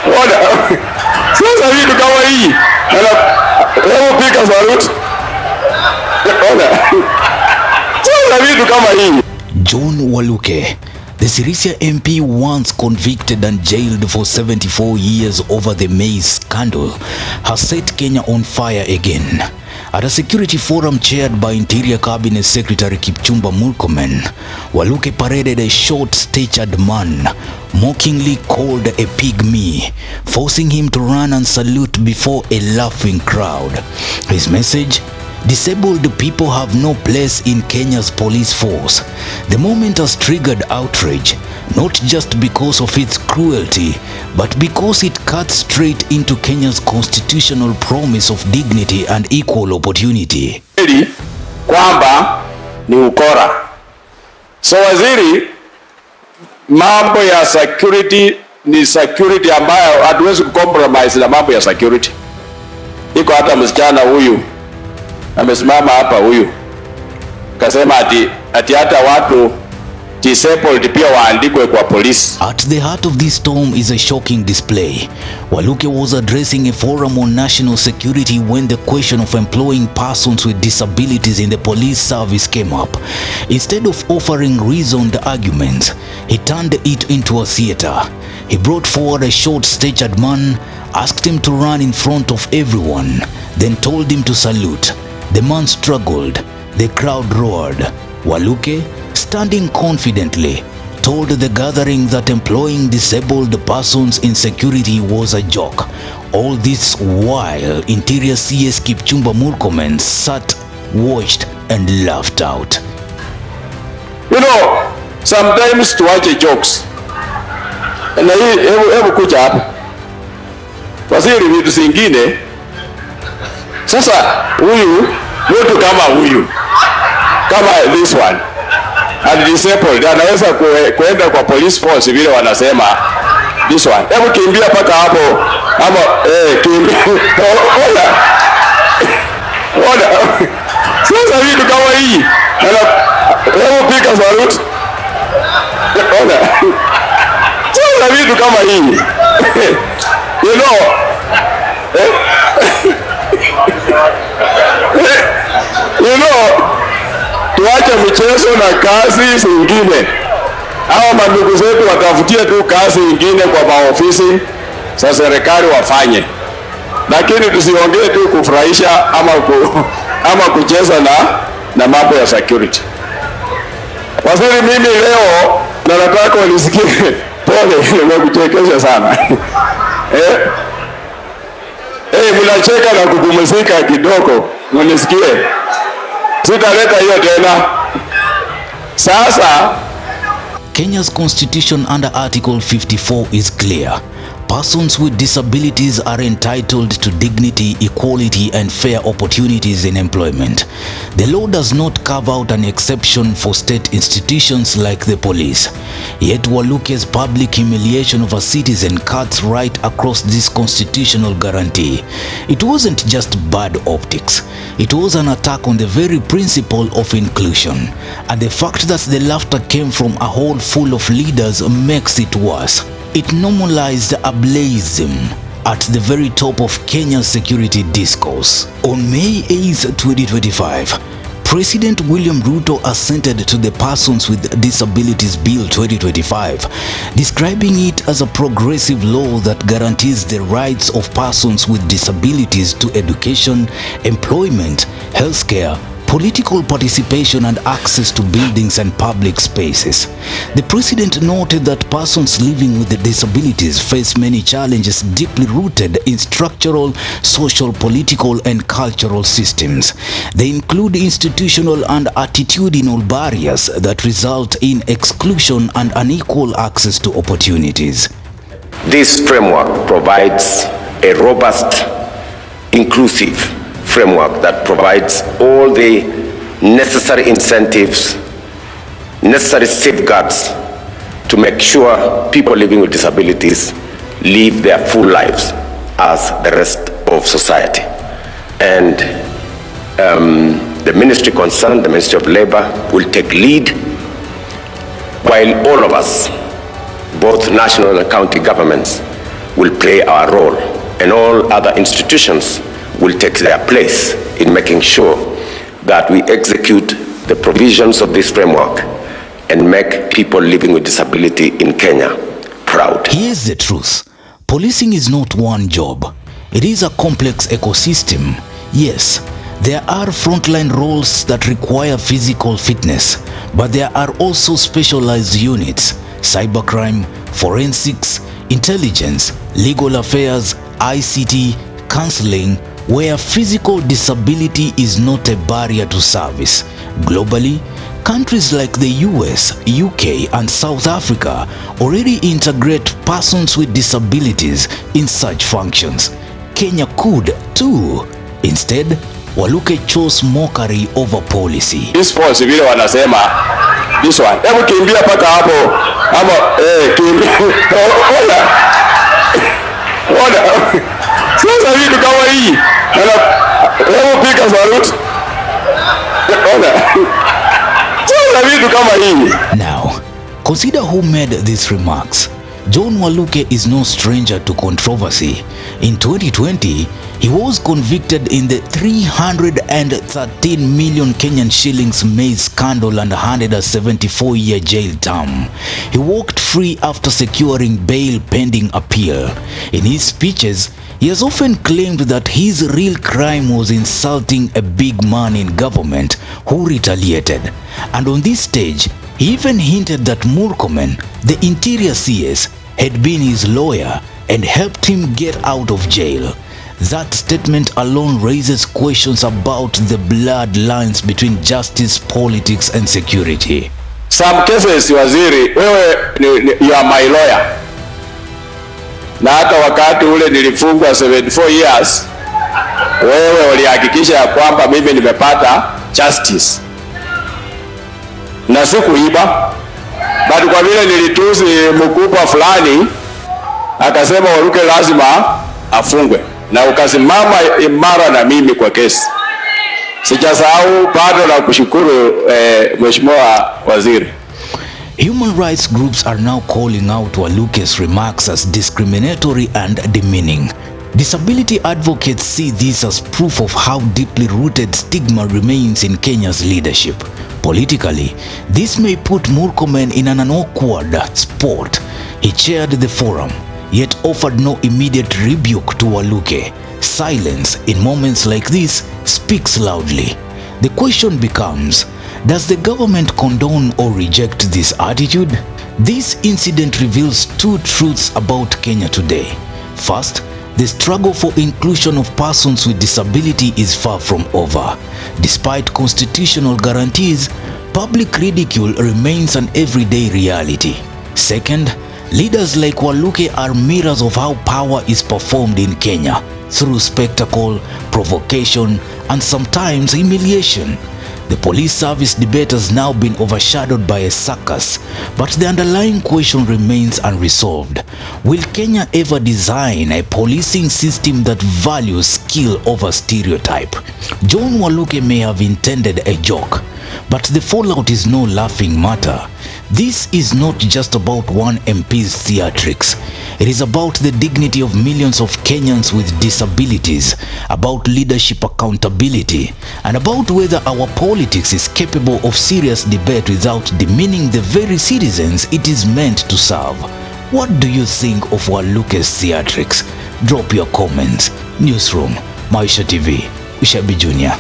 Ona. Sasa vitu kama hii. Hebu piga saluti. Ona. Sasa vitu kama hii. John Waluke, the Sirisia MP, once convicted and jailed for 74 years over the maize scandal, has set Kenya on fire again. At a security forum chaired by Interior Cabinet Secretary Kipchumba Murkomen, Waluke paraded a short-statured man, mockingly called a pygmy, forcing him to run and salute before a laughing crowd. His message: disabled people have no place in Kenya's police force. The moment has triggered outrage, not just because of its cruelty, but because it cuts straight into Kenya's constitutional promise of dignity and equal opportunity. Kwamba ni ukora. So waziri, mambo ya security ni security ambayo hatuwezi kucompromise na mambo ya security. Iko hata msichana huyu amesimama hapa, huyu kasema ati hata watu disabled pia waandikwe kwa police. At the heart of this storm is a shocking display. Waluke was addressing a forum on national security when the question of employing persons with disabilities in the police service came up. Instead of offering reasoned arguments, he turned it into a theater. He brought forward a short-statured man, asked him to run in front of everyone, then told him to salute. The man struggled. The crowd roared. Waluke, standing confidently, told the gathering that employing disabled persons in security was a joke. All this while Interior CS Kipchumba Murkomen sat, watched and laughed out. You know, sometimes tuache jokes. Na hii hebu kuja hapa. Waziri vitu zingine. Sasa huyu mtu kama huyu, kama this one and disabled, anaweza kuenda kwa police force vile wanasema this one. Hebu kimbia paka hapo ama kimbia. Ona. Sasa vitu kama hii. Hebu piga saluti. Ona. Sasa vitu kama hii. You know. You know, tuache michezo na kazi zingine. Hawa mandugu zetu watafutie tu kazi nyingine kwa maofisi za serikali wafanye. Lakini tusiongee tu kufurahisha ama kucheza na mambo ya security. Waziri, mimi leo nataka unisikie. Pole, nimekuchekesha sana. Mnacheka na kupumzika kidogo, mnisikie. Sitaleta hiyo tena. Sasa Kenya's constitution under Article 54 is clear. Persons with disabilities are entitled to dignity, equality and fair opportunities in employment. The law does not carve out an exception for state institutions like the police. Yet Waluke's public humiliation of a citizen cuts right across this constitutional guarantee. It wasn't just bad optics. It was an attack on the very principle of inclusion. And the fact that the laughter came from a hall full of leaders makes it worse. It normalized ableism at the very top of Kenya's security discourse. On May 8, 2025, President William Ruto assented to the Persons with Disabilities Bill 2025, describing it as a progressive law that guarantees the rights of persons with disabilities to education, employment, healthcare, political participation and access to buildings and public spaces. The president noted that persons living with disabilities face many challenges deeply rooted in structural, social, political and cultural systems. They include institutional and attitudinal barriers that result in exclusion and unequal access to opportunities. This framework provides a robust, inclusive framework that provides all the necessary incentives, necessary safeguards to make sure people living with disabilities live their full lives as the rest of society. And the ministry concerned, the Ministry of Labor, will take lead while all of us, both national and county governments, will play our role, and all other institutions will take their place in making sure that we execute the provisions of this framework and make people living with disability in Kenya proud. Here's the truth. Policing is not one job. It is a complex ecosystem. Yes, there are frontline roles that require physical fitness, but there are also specialized units, cybercrime, forensics, intelligence, legal affairs, ICT, counseling, where physical disability is not a barrier to service. Globally, countries like the US, UK, and South Africa already integrate persons with disabilities in such functions. Kenya could too. Instead, Waluke chose mockery over policy. This force vile wanasema this one. Hebu kimbia paka hapo. Ama kimbia. Ona. Sasa vitu kama hii. Hebu pika salute. Ona. Sasa vitu kama hii. Now, consider who made these remarks. John Waluke is no stranger to controversy. In 2020, he was convicted in the 313 million Kenyan shillings maize scandal and handed a 74-year jail term. He walked free after securing bail pending appeal. In his speeches, he has often claimed that his real crime was insulting a big man in government who retaliated. And on this stage, he even hinted that Murkomen, the Interior CS, had been his lawyer and helped him get out of jail. That statement alone raises questions about the bloodlines between justice, politics, and security. Some cases, waziri, wewe you are my lawyer. Na hata wakati ule nilifungwa 74 years, wewe ulihakikisha ya kwamba mimi nimepata justice. Na sikuiba, but kwa vile nilitusi mkubwa fulani, akasema Waluke lazima afungwe. Na ukasimama imara na mimi kwa kesi. Sijasahau bado na kushukuru Mheshimiwa Waziri. Human rights groups are now calling out Waluke's remarks as discriminatory and demeaning. Disability advocates see this as proof of how deeply rooted stigma remains in Kenya's leadership. Politically, this may put Murkomen in an awkward spot. He chaired the forum, yet offered no immediate rebuke to Waluke. Silence in moments like this speaks loudly. The question becomes, does the government condone or reject this attitude? This incident reveals two truths about Kenya today. First, the struggle for inclusion of persons with disability is far from over. Despite constitutional guarantees, public ridicule remains an everyday reality. Second, leaders like Waluke are mirrors of how power is performed in Kenya, through spectacle, provocation, and sometimes humiliation. The police service debate has now been overshadowed by a circus, but the underlying question remains unresolved. Will Kenya ever design a policing system that values skill over stereotype? John Waluke may have intended a joke, but the fallout is no laughing matter. This is not just about one MP's theatrics. It is about the dignity of millions of Kenyans with disabilities, about leadership accountability, and about whether our politics is capable of serious debate without demeaning the very citizens it is meant to serve. What do you think of Waluke's theatrics? Drop your comments. Newsroom, Maisha TV, Ushabi Jr.